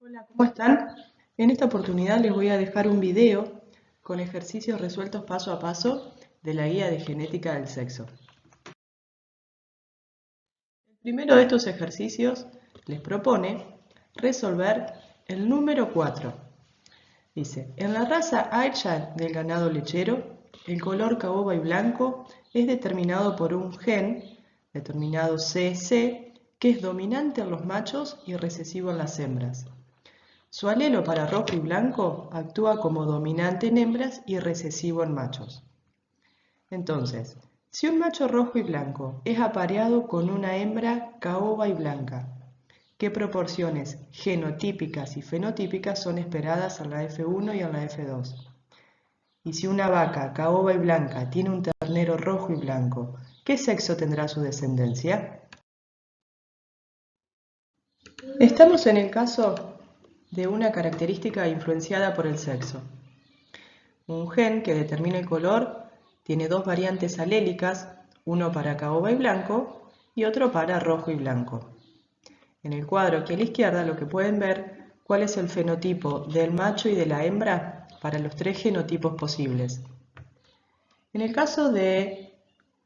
Hola, ¿cómo están? En esta oportunidad les voy a dejar un video con ejercicios resueltos paso a paso de la guía de genética del sexo. El primero de estos ejercicios les propone resolver el número 4. Dice, en la raza Ayrshire del ganado lechero, el color caoba y blanco es determinado por un gen, determinado CC, que es dominante en los machos y recesivo en las hembras. Su alelo para rojo y blanco actúa como dominante en hembras y recesivo en machos. Entonces, si un macho rojo y blanco es apareado con una hembra caoba y blanca, ¿qué proporciones genotípicas y fenotípicas son esperadas en la F1 y en la F2? Y si una vaca caoba y blanca tiene un ternero rojo y blanco, ¿qué sexo tendrá su descendencia? Estamos en el caso de una característica influenciada por el sexo. Un gen que determina el color tiene dos variantes alélicas, uno para caoba y blanco y otro para rojo y blanco. En el cuadro aquí a la izquierda lo que pueden ver cuál es el fenotipo del macho y de la hembra para los tres genotipos posibles. En el caso de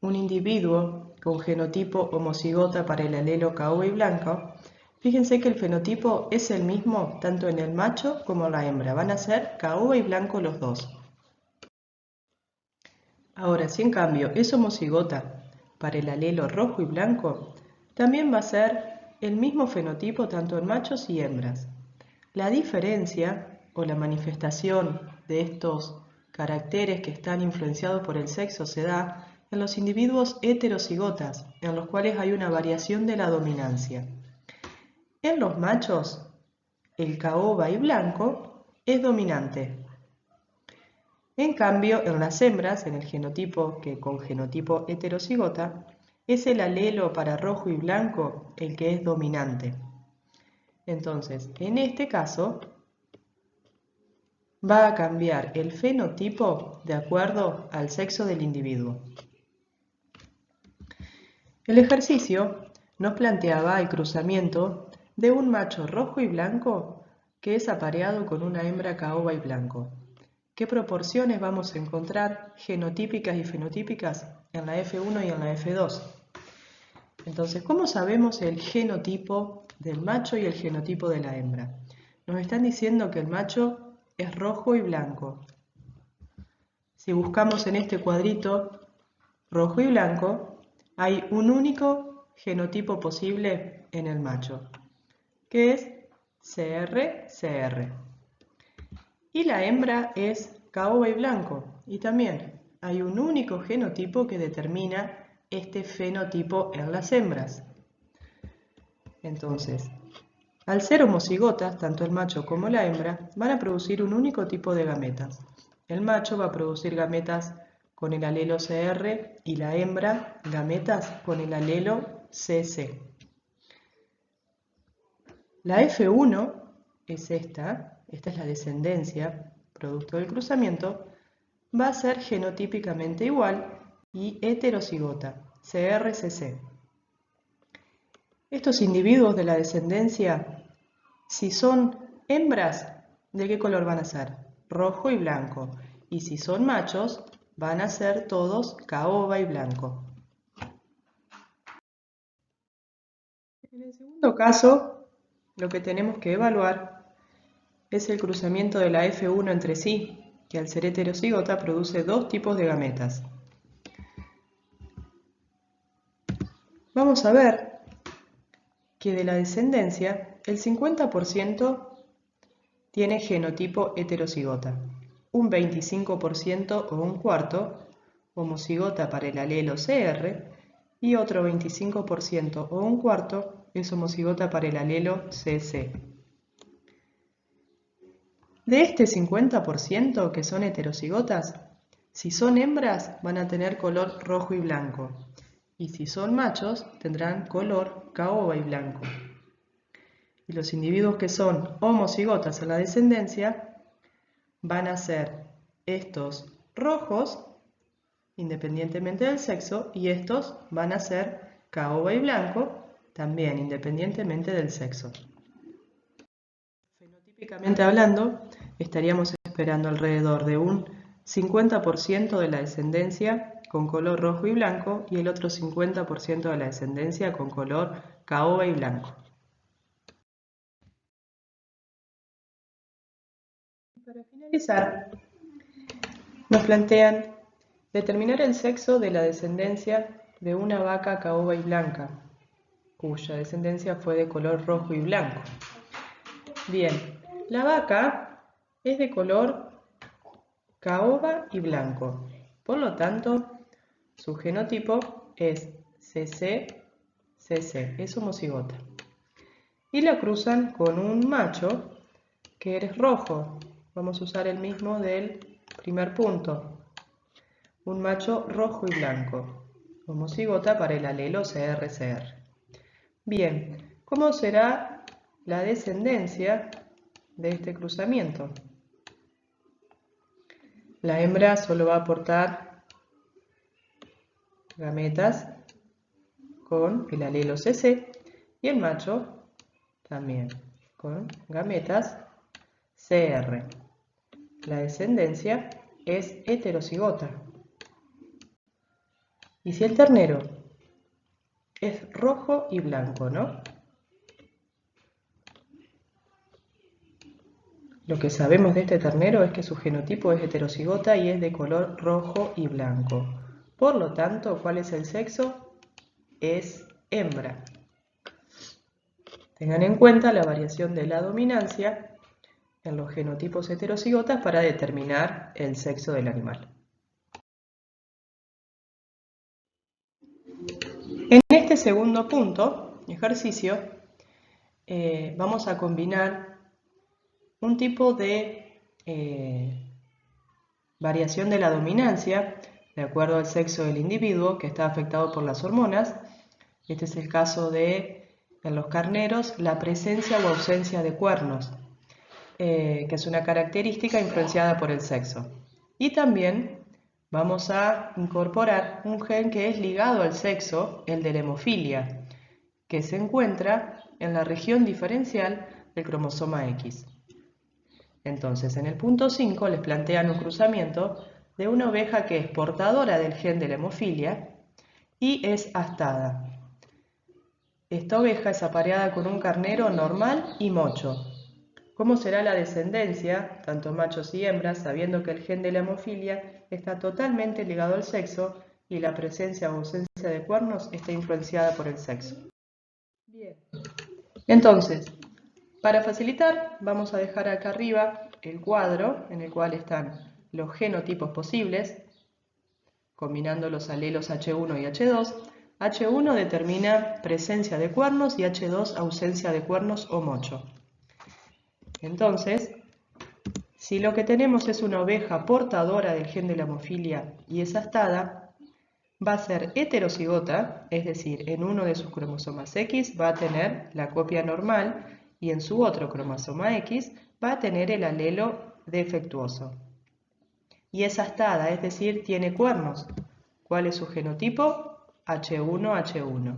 un individuo con genotipo homocigota para el alelo caoba y blanco, fíjense que el fenotipo es el mismo tanto en el macho como en la hembra, van a ser caoba y blanco los dos. Ahora, si en cambio es homocigota para el alelo rojo y blanco, también va a ser el mismo fenotipo tanto en machos y hembras. La diferencia o la manifestación de estos caracteres que están influenciados por el sexo se da en los individuos heterocigotas, en los cuales hay una variación de la dominancia. En los machos, el caoba y blanco es dominante. En cambio, en las hembras, en el genotipo que con genotipo heterocigota, es el alelo para rojo y blanco el que es dominante. Entonces, en este caso, va a cambiar el fenotipo de acuerdo al sexo del individuo. El ejercicio nos planteaba el cruzamiento de un macho rojo y blanco que es apareado con una hembra caoba y blanco. ¿Qué proporciones vamos a encontrar genotípicas y fenotípicas en la F1 y en la F2? Entonces, ¿cómo sabemos el genotipo del macho y el genotipo de la hembra? Nos están diciendo que el macho es rojo y blanco. Si buscamos en este cuadrito rojo y blanco, hay un único genotipo posible en el macho, que es CR. Y la hembra es caoba y blanco, y también hay un único genotipo que determina este fenotipo en las hembras. Entonces, al ser homocigotas, tanto el macho como la hembra van a producir un único tipo de gametas. El macho va a producir gametas con el alelo CR y la hembra gametas con el alelo CC. La F1 es esta es la descendencia, producto del cruzamiento, va a ser genotípicamente igual y heterocigota, CR-CC. Estos individuos de la descendencia, si son hembras, ¿de qué color van a ser? Rojo y blanco. Y si son machos, van a ser todos caoba y blanco. En el segundo caso, lo que tenemos que evaluar es el cruzamiento de la F1 entre sí, que al ser heterocigota produce dos tipos de gametas. Vamos a ver que de la descendencia, el 50% tiene genotipo heterocigota, un 25% o un cuarto homocigota para el alelo CR y otro 25% o un cuarto es homocigota para el alelo CC. De este 50% que son heterocigotas, si son hembras van a tener color rojo y blanco, y si son machos tendrán color caoba y blanco. Y los individuos que son homocigotas en la descendencia van a ser estos rojos, independientemente del sexo, y estos van a ser caoba y blanco, también independientemente del sexo. Fenotipicamente hablando, estaríamos esperando alrededor de un 50% de la descendencia con color rojo y blanco y el otro 50% de la descendencia con color caoba y blanco. Para finalizar, nos plantean determinar el sexo de la descendencia de una vaca caoba y blanca, cuya descendencia fue de color rojo y blanco. Bien, la vaca es de color caoba y blanco, por lo tanto, su genotipo es CC, es homocigota. Y la cruzan con un macho que es rojo. Vamos a usar el mismo del primer punto. Un macho rojo y blanco, homocigota para el alelo CRCR. Bien, ¿cómo será la descendencia de este cruzamiento? La hembra solo va a aportar gametas con el alelo CC y el macho también con gametas CR. La descendencia es heterocigota. ¿Y si el ternero es rojo y blanco, no? Lo que sabemos de este ternero es que su genotipo es heterocigota y es de color rojo y blanco. Por lo tanto, ¿cuál es el sexo? Es hembra. Tengan en cuenta la variación de la dominancia en los genotipos heterocigotas para determinar el sexo del animal. En este segundo punto, ejercicio, vamos a combinar un tipo de variación de la dominancia de acuerdo al sexo del individuo que está afectado por las hormonas. Este es el caso de, en los carneros, la presencia o ausencia de cuernos, que es una característica influenciada por el sexo. Y también vamos a incorporar un gen que es ligado al sexo, el de la hemofilia, que se encuentra en la región diferencial del cromosoma X. Entonces, en el punto 5 les plantean un cruzamiento de una oveja que es portadora del gen de la hemofilia y es astada. Esta oveja es apareada con un carnero normal y mocho. ¿Cómo será la descendencia, tanto machos y hembras, sabiendo que el gen de la hemofilia está totalmente ligado al sexo y la presencia o ausencia de cuernos está influenciada por el sexo? Bien. Entonces, para facilitar, vamos a dejar acá arriba el cuadro en el cual están los genotipos posibles, combinando los alelos H1 y H2. H1 determina presencia de cuernos y H2 ausencia de cuernos o mocho. Entonces, si lo que tenemos es una oveja portadora del gen de la hemofilia y es astada, va a ser heterocigota, es decir, en uno de sus cromosomas X va a tener la copia normal y en su otro cromosoma X va a tener el alelo defectuoso. Y es astada, es decir, tiene cuernos. ¿Cuál es su genotipo? H1H1.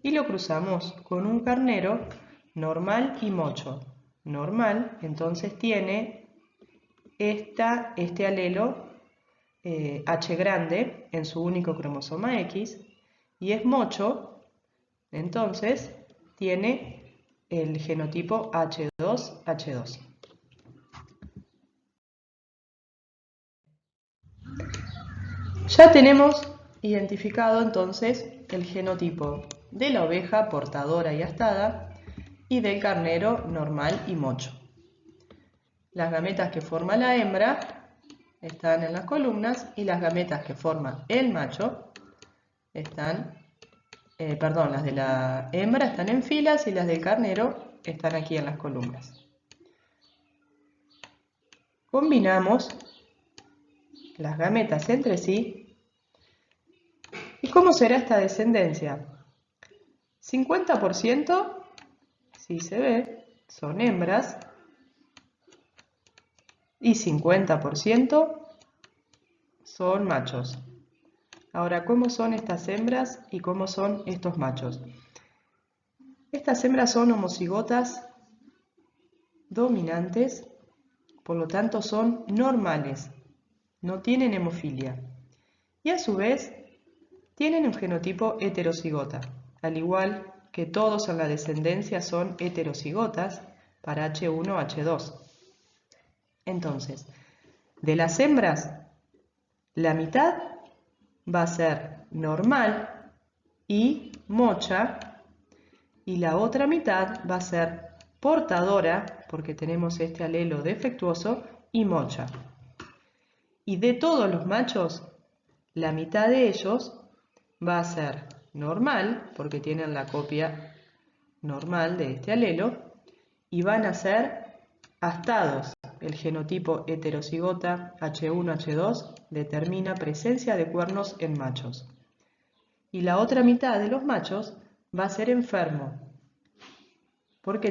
Y lo cruzamos con un carnero normal y mocho. Normal, entonces tiene este alelo H grande en su único cromosoma X, y es mocho, entonces tiene el genotipo H2H2. Ya tenemos identificado entonces el genotipo de la oveja portadora y astada y del carnero normal y mocho. Las gametas que forma la hembra están en las columnas y las gametas que forma el macho están, las de la hembra están en filas y las del carnero están aquí en las columnas. Combinamos las gametas entre sí. ¿Y cómo será esta descendencia? 50%, si se ve, son hembras y 50% son machos. Ahora, ¿cómo son estas hembras y cómo son estos machos? Estas hembras son homocigotas dominantes, por lo tanto son normales, no tienen hemofilia. Y a su vez tienen un genotipo heterocigota, al igual que todos en la descendencia son heterocigotas para H1, H2. Entonces, de las hembras, la mitad va a ser normal y mocha, y la otra mitad va a ser portadora, porque tenemos este alelo defectuoso, y mocha. Y de todos los machos, la mitad de ellos va a ser normal, porque tienen la copia normal de este alelo, y van a ser astados. El genotipo heterocigota H1-H2 determina presencia de cuernos en machos. Y la otra mitad de los machos va a ser enfermo, porque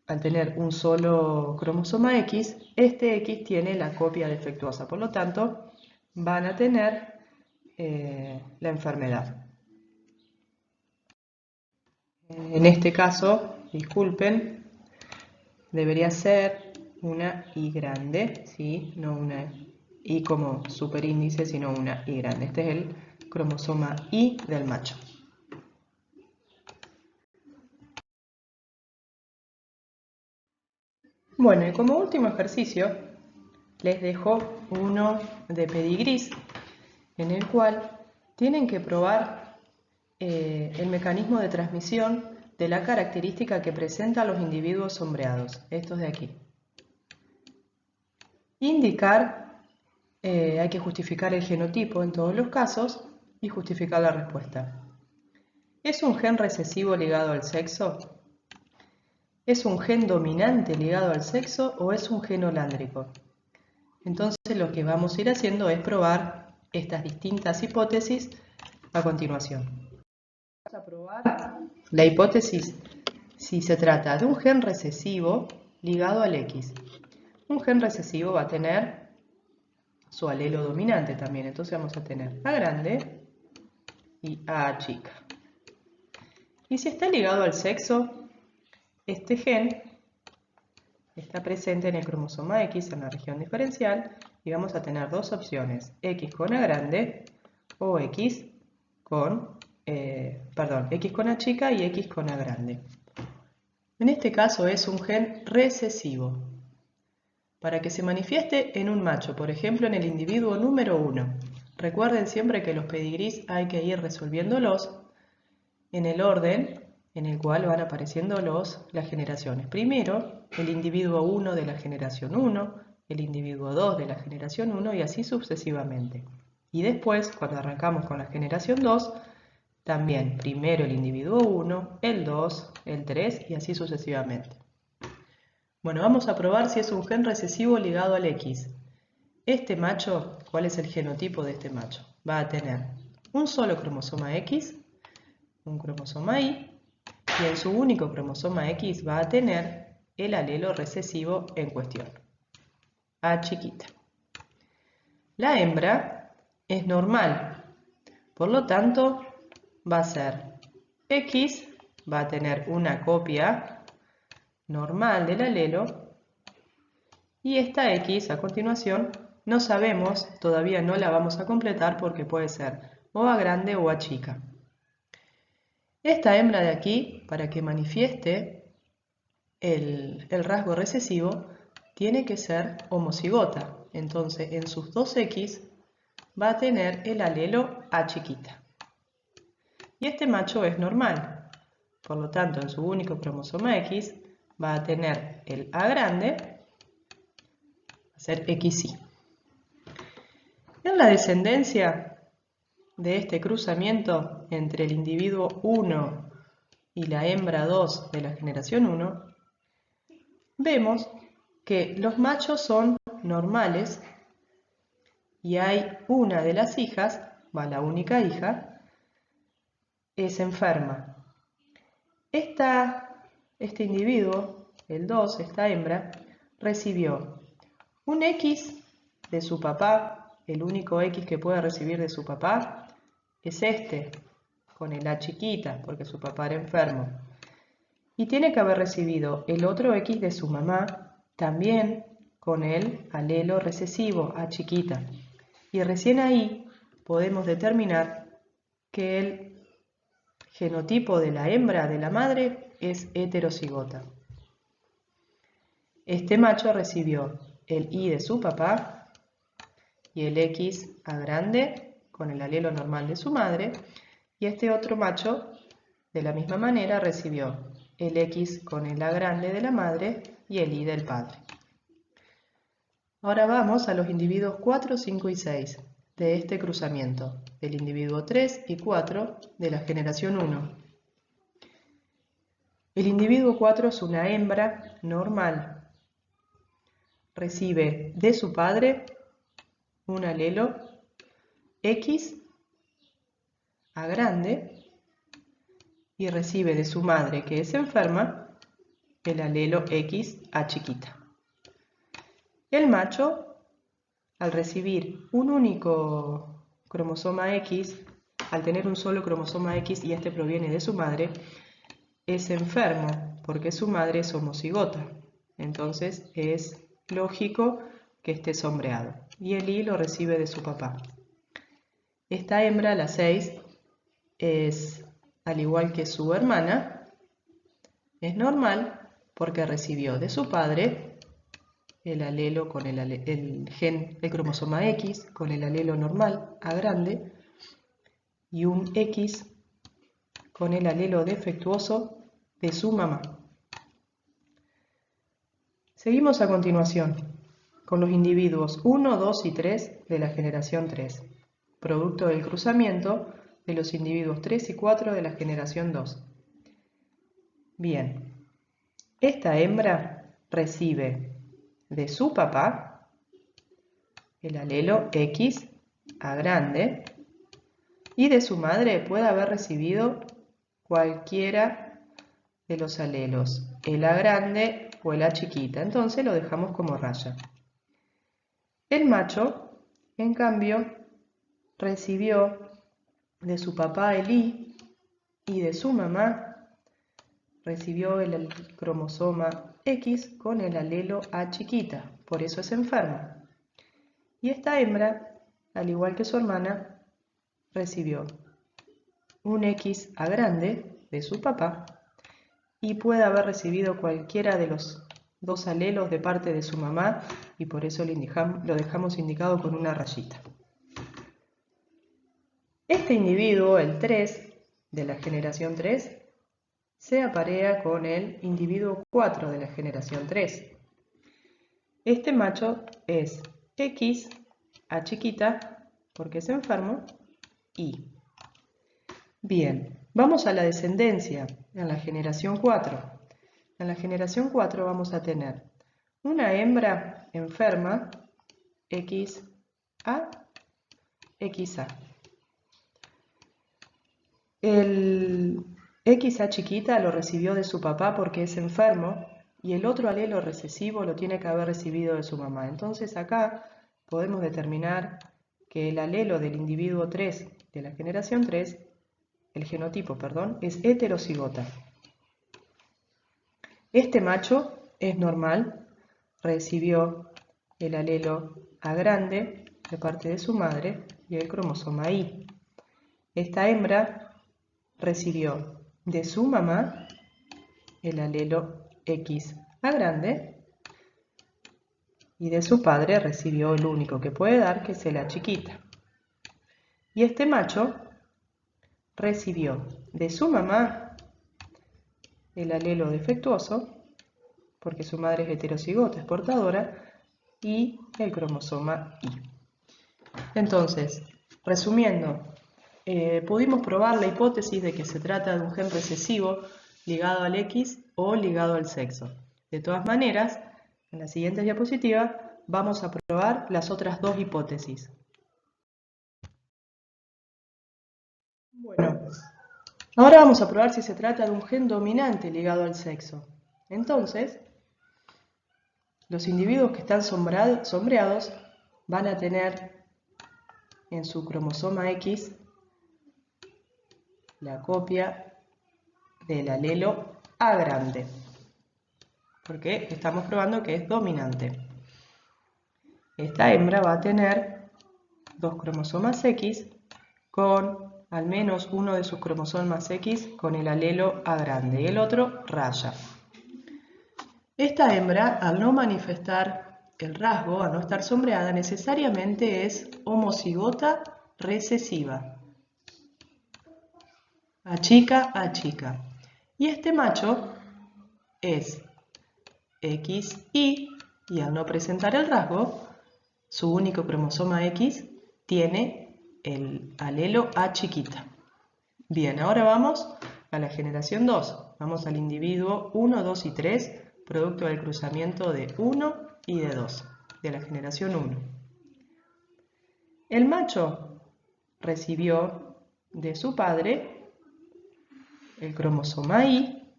al tener un solo cromosoma X, este X tiene la copia defectuosa, por lo tanto van a tener la enfermedad. En este caso, disculpen, debería ser una I grande, ¿sí? No una I como superíndice, sino una I grande. Este es el cromosoma Y del macho. Bueno, y como último ejercicio, les dejo uno de pedigrís, en el cual tienen que probar el mecanismo de transmisión de la característica que presentan los individuos sombreados, estos de aquí. Indicar, hay que justificar el genotipo en todos los casos y justificar la respuesta. ¿Es un gen recesivo ligado al sexo? ¿Es un gen dominante ligado al sexo o es un gen holándrico? Entonces lo que vamos a ir haciendo es probar estas distintas hipótesis a continuación. Vamos a probar la hipótesis si se trata de un gen recesivo ligado al X. Un gen recesivo va a tener su alelo dominante también, entonces vamos a tener A grande y A chica. Y si está ligado al sexo, este gen está presente en el cromosoma X en la región diferencial y vamos a tener dos opciones, X con A grande o X con A chica y X con A grande. En este caso es un gen recesivo. Para que se manifieste en un macho, por ejemplo en el individuo número 1, recuerden siempre que los pedigrís hay que ir resolviéndolos en el orden en el cual van apareciendo las generaciones. Primero, el individuo 1 de la generación 1, el individuo 2 de la generación 1 y así sucesivamente. Y después, cuando arrancamos con la generación 2, también primero el individuo 1, el 2, el 3 y así sucesivamente. Bueno, vamos a probar si es un gen recesivo ligado al X. Este macho, ¿cuál es el genotipo de este macho? Va a tener un solo cromosoma X, un cromosoma Y, y en su único cromosoma X va a tener el alelo recesivo en cuestión, A chiquita. La hembra es normal, por lo tanto va a ser X, va a tener una copia normal del alelo, y esta X a continuación no sabemos, todavía no la vamos a completar porque puede ser o A grande o A chica. Esta hembra de aquí, para que manifieste el rasgo recesivo, tiene que ser homocigota. Entonces, en sus dos X va a tener el alelo A chiquita. Y este macho es normal. Por lo tanto, en su único cromosoma X va a tener el A grande, va a ser XY. En la descendencia de este cruzamiento entre el individuo 1 y la hembra 2 de la generación 1, vemos que los machos son normales y hay una de las hijas, la única hija, es enferma. Este individuo, el 2, esta hembra, recibió un X de su papá, el único X que puede recibir de su papá es este, con el A chiquita, porque su papá era enfermo. y tiene que haber recibido el otro X de su mamá también con el alelo recesivo A chiquita. Y recién ahí podemos determinar que el genotipo de la hembra de la madre es heterocigota. Este macho recibió el Y de su papá y el X A grande con el alelo normal de su madre, y este otro macho de la misma manera recibió el X con el A grande de la madre y el Y del padre. Ahora vamos a los individuos 4, 5 y 6 de este cruzamiento, del individuo 3 y 4 de la generación 1. El individuo 4 es una hembra normal. Recibe de su padre un alelo X A grande y recibe de su madre, que es enferma, el alelo X A chiquita. El macho, al recibir un único cromosoma X, al tener un solo cromosoma X y este proviene de su madre, es enfermo porque su madre es homocigota. Entonces es lógico que esté sombreado. Y el Y lo recibe de su papá. Esta hembra, la 6, es, al igual que su hermana, es normal porque recibió de su padre el alelo con el cromosoma X con el alelo normal A grande y un X con el alelo defectuoso de su mamá. Seguimos a continuación con los individuos 1, 2 y 3 de la generación 3, producto del cruzamiento de los individuos 3 y 4 de la generación 2. Bien, esta hembra recibe de su papá el alelo X A grande y de su madre puede haber recibido cualquiera de los alelos, el A grande o el A chiquita, entonces lo dejamos como raya. El macho, en cambio, recibió de su papá el Y y de su mamá recibió el cromosoma X con el alelo A chiquita, por eso es enferma. Y esta hembra, al igual que su hermana, recibió un X A grande de su papá y puede haber recibido cualquiera de los dos alelos de parte de su mamá y por eso lo dejamos indicado con una rayita. Este individuo, el 3 de la generación 3, se aparea con el individuo 4 de la generación 3. Este macho es X A chiquita porque es enfermo y. Bien, vamos a la descendencia en la generación 4. En la generación 4 vamos a tener una hembra enferma, XA, XA. El XA chiquita lo recibió de su papá porque es enfermo y el otro alelo recesivo lo tiene que haber recibido de su mamá. Entonces acá podemos determinar que el alelo del individuo 3 de la generación 3, el genotipo, perdón, es heterocigota. Este macho es normal, recibió el alelo A grande de parte de su madre y el cromosoma Y. Esta hembra recibió de su mamá el alelo X A grande y de su padre recibió el único que puede dar, que es el A chiquita. Y este macho recibió de su mamá el alelo defectuoso, porque su madre es heterocigota, es portadora, y el cromosoma Y. Entonces, resumiendo, pudimos probar la hipótesis de que se trata de un gen recesivo ligado al X o ligado al sexo. De todas maneras, en la siguiente diapositiva vamos a probar las otras dos hipótesis. Bueno, ahora vamos a probar si se trata de un gen dominante ligado al sexo. Entonces, los individuos que están sombreados van a tener en su cromosoma X la copia del alelo A grande, porque estamos probando que es dominante. Esta hembra va a tener 2 cromosomas X con al menos uno de sus cromosomas X con el alelo A grande y el otro raya. Esta hembra, al no manifestar el rasgo, al no estar sombreada, necesariamente es homocigota recesiva. A chica, A chica. Y este macho es XY y al no presentar el rasgo, su único cromosoma X tiene el alelo A chiquita. Bien, ahora vamos a la generación 2. Vamos al individuo 1, 2 y 3, producto del cruzamiento de 1 y de 2, de la generación 1. El macho recibió de su padre el cromosoma Y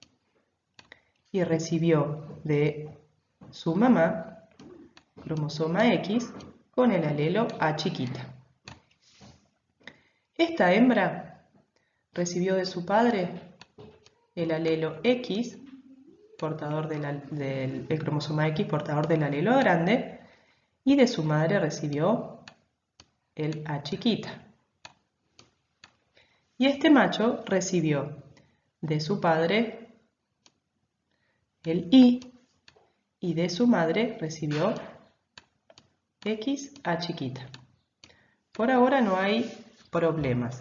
y recibió de su mamá cromosoma X con el alelo A chiquita. Esta hembra recibió de su padre el alelo X, portador del cromosoma X, portador del alelo grande, y de su madre recibió el A chiquita. Y este macho recibió de su padre el y de su madre recibió X A chiquita. Por ahora no hay problemas.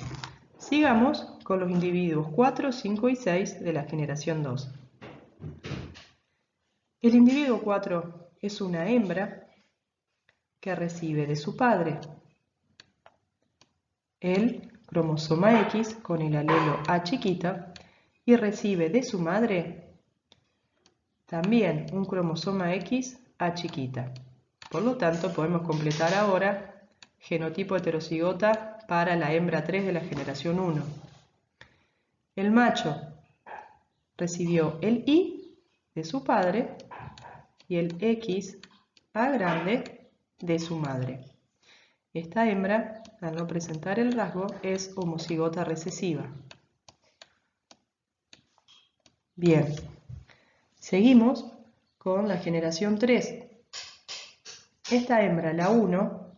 Sigamos con los individuos 4, 5 y 6 de la generación 2. El individuo 4 es una hembra que recibe de su padre el cromosoma X con el alelo A chiquita y recibe de su madre también un cromosoma X A chiquita. Por lo tanto, podemos completar ahora genotipo heterocigota para la hembra 3 de la generación 1. El macho recibió el Y de su padre y el X A grande de su madre. Esta hembra, al no presentar el rasgo, es homocigota recesiva. Bien, seguimos con la generación 3. Esta hembra, la 1,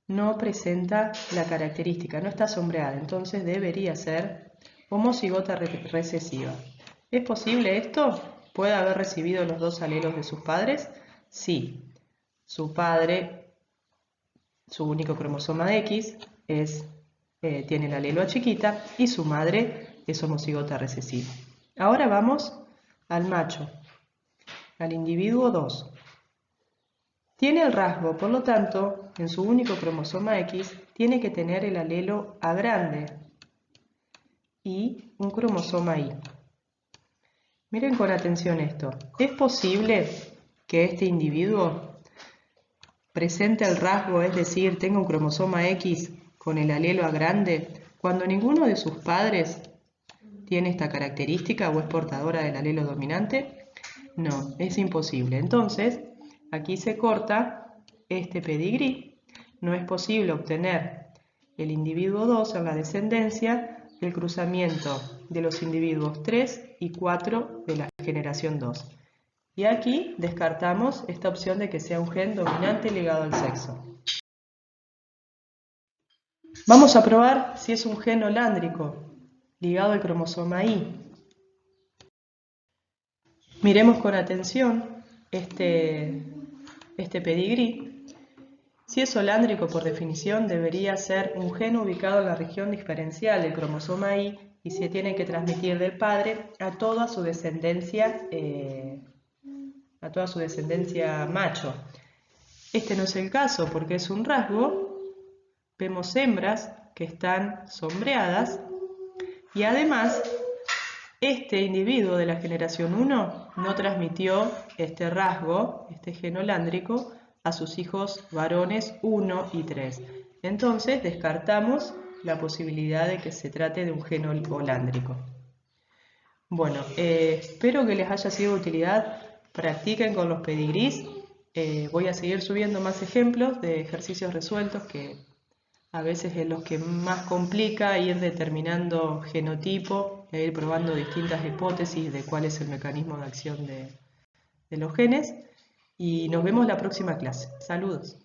no presenta la característica, no está sombreada, entonces debería ser homocigota recesiva. ¿Es posible esto? ¿Puede haber recibido los dos alelos de sus padres? Sí. Su padre, su único cromosoma X, tiene el alelo A chiquita y su madre es homocigota recesiva. Ahora vamos al macho, al individuo 2. Tiene el rasgo, por lo tanto, en su único cromosoma X tiene que tener el alelo A grande y un cromosoma Y. Miren con atención esto. ¿Es posible que este individuo presente el rasgo, es decir, tenga un cromosoma X con el alelo A grande, cuando ninguno de sus padres tiene esta característica o es portadora del alelo dominante? No, es imposible. Entonces, aquí se corta este pedigrí. No es posible obtener el individuo 2 en la descendencia del cruzamiento de los individuos 3 y 4 de la generación 2. Y aquí descartamos esta opción de que sea un gen dominante ligado al sexo. Vamos a probar si es un gen holándrico ligado al cromosoma Y. Miremos con atención este pedigrí. Si es holándrico, por definición, debería ser un gen ubicado en la región diferencial del cromosoma Y y se tiene que transmitir del padre a toda su descendencia macho. Este no es el caso porque es un rasgo. Vemos hembras que están sombreadas y además este individuo de la generación 1 no transmitió este rasgo, este gen holándrico, a sus hijos varones 1 y 3. Entonces descartamos la posibilidad de que se trate de un gen holándrico. Bueno, espero que les haya sido de utilidad. Practiquen con los pedigrís. Voy a seguir subiendo más ejemplos de ejercicios resueltos que a veces es lo que más complica ir determinando genotipo e ir probando distintas hipótesis de cuál es el mecanismo de acción de los genes. Y nos vemos la próxima clase. Saludos.